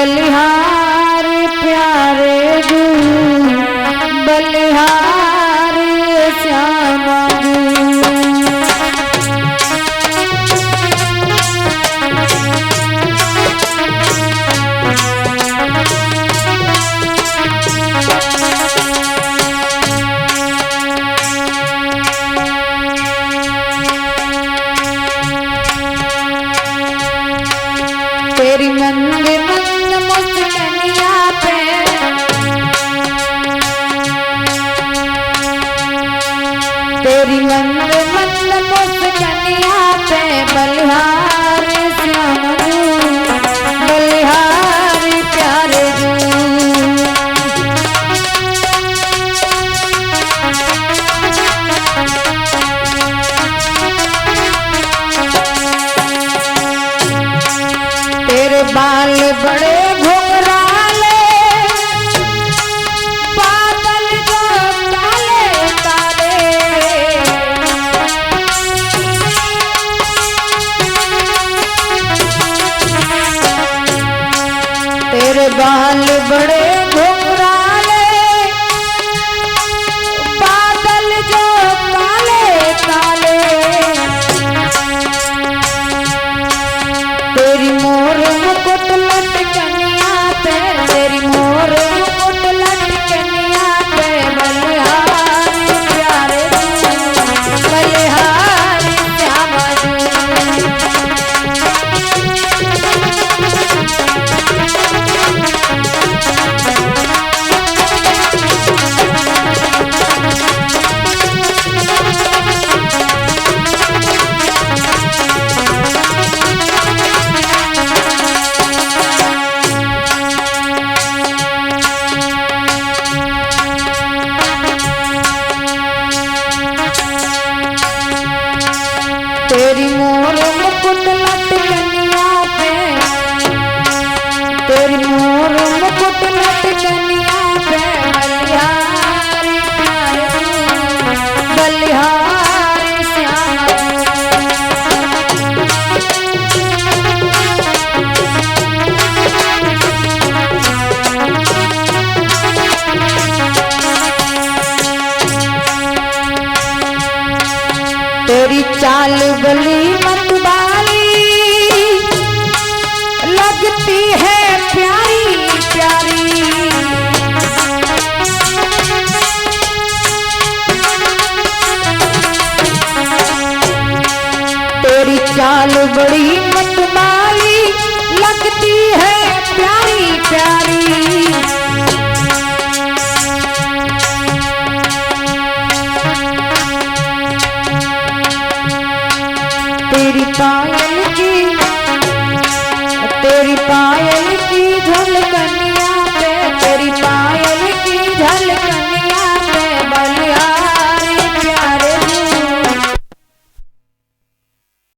बलिहार प्यारे जू बलिहार श्यामा तेरी मंद मंद मुस्कनिया पे तेरी मंद मंद मुस्कनिया पे बलिहार श्यामा बलिहार प्यारे जू बाल बड़े घुंघराले बादल जो काले काले तेरे बाल बड़े घुंघराले बादल जो काले काले तेरी मोर मुकुट लटकनिया पे तेरी मोर मुकुट लटकनिया पे बलिहार प्यारे बलिहार श्यामा तेरी मोर मुकुट लटकनिया पे तेरी मोर मुकुट लटकनिया पे बलिहार प्यारे बलिहार श्यामा तेरी चाल गली मतवाली लगती है प्यारी प्यारी तेरी चाल बड़ी मतवाली लगती है प्यारी प्यारी तेरी पायल की झलकन